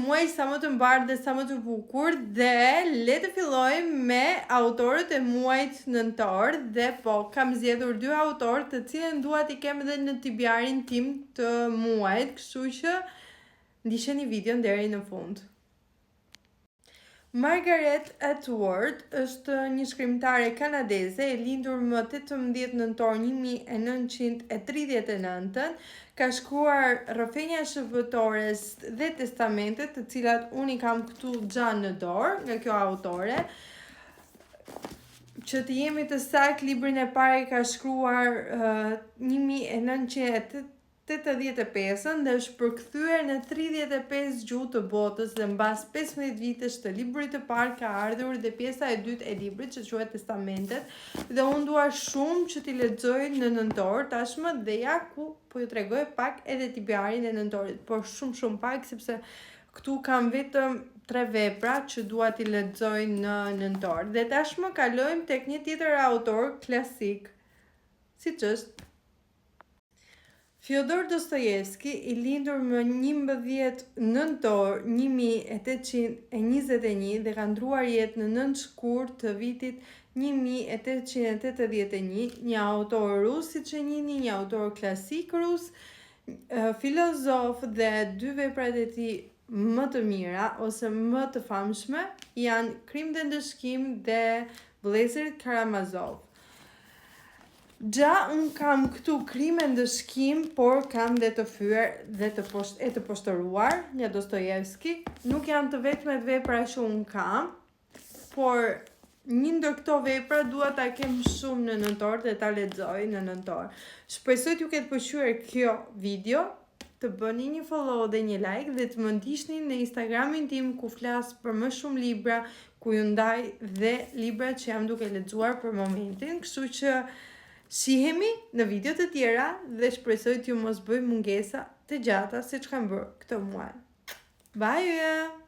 muaj sa më të mbarë dhe sa më të bukur dhe le të fillojmë me autorët e muajit nëntor dhe kam zgjedhur 2 autorë të cilën dua t'i kem edhe në tibiarin tim të muajit, kështu që ndiqeni videon deri në fund. Margaret Atwood është një shkrimtare kanadeze e lindur më 18 nëntor 1939. Ka shkruar rrëfenja shërbëtores dhe testamentet, të cilat unë i kam këtu gjanë në dorë nga kjo autore. Që të jemi të saktë, librin e parë ka shkruar 1985 dhe është përkthyer në 35 gjuhë të botës dhe mbas 15 vitesh të librit të parë ka ardhur dhe pjesa e dytë e librit që quhet Testamentet dhe unë dua shumë që t'i lexoj në nëntor tashmë dhe ja ku po ju tregoj pak edhe tipiarin e nëntorit, por shumë pak sepse këtu kam vetëm 3 vepra që dua t'i lexoj në nëntor. Dhe tashmë kalojmë tek një tjetër autor klasik, siç është Fyodor Dostojevski, i lindur më 11 nëntor 1821 dhe ka ndruar jetë në 9 shkurt të vitit 1881, një autor rus, siç e njihni, një autor klasik rus, filozof dhe 2 veprat e tij më të mira ose më të famshme janë Krim dhe ndëshkim dhe Vëllezërit Karamazov. Unë kam këtu Krim e ndëshkim, por kam dhe të fyer dhe të poshtëruar nga Dostojevski. Nuk janë të vetmet vepra që unë kam, por një ndër këto vepra dua ta kem shumë në nëntor dhe ta lexoj në nëntor. Shpresoj t'ju ketë pëlqyer kjo video, të bëni një follow dhe një like dhe të më ndiqni në Instagramin tim ku flas për më shumë libra, ku ju ndaj dhe libra që jam duke lexuar për momentin, kështu që shihemi në video të tjera dhe shpresoj t'ju mos bëj mungesa të gjata siç kam bërë këtë muaj. Bye!